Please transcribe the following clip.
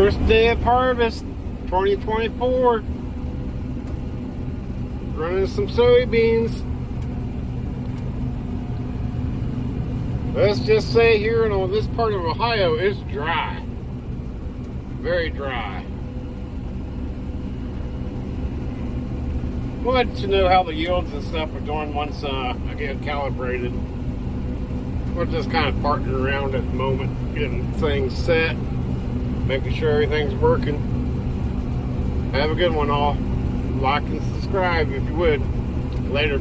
First day of harvest, 2024. Running some soybeans. Let's just say here in this part of Ohio, it's dry. Very dry. We'll let you know how the yields and stuff are doing once I get calibrated. We're just kind of partnering around at the moment, getting things set, making sure everything's working. Have a good one all. Like and subscribe if you would. Later.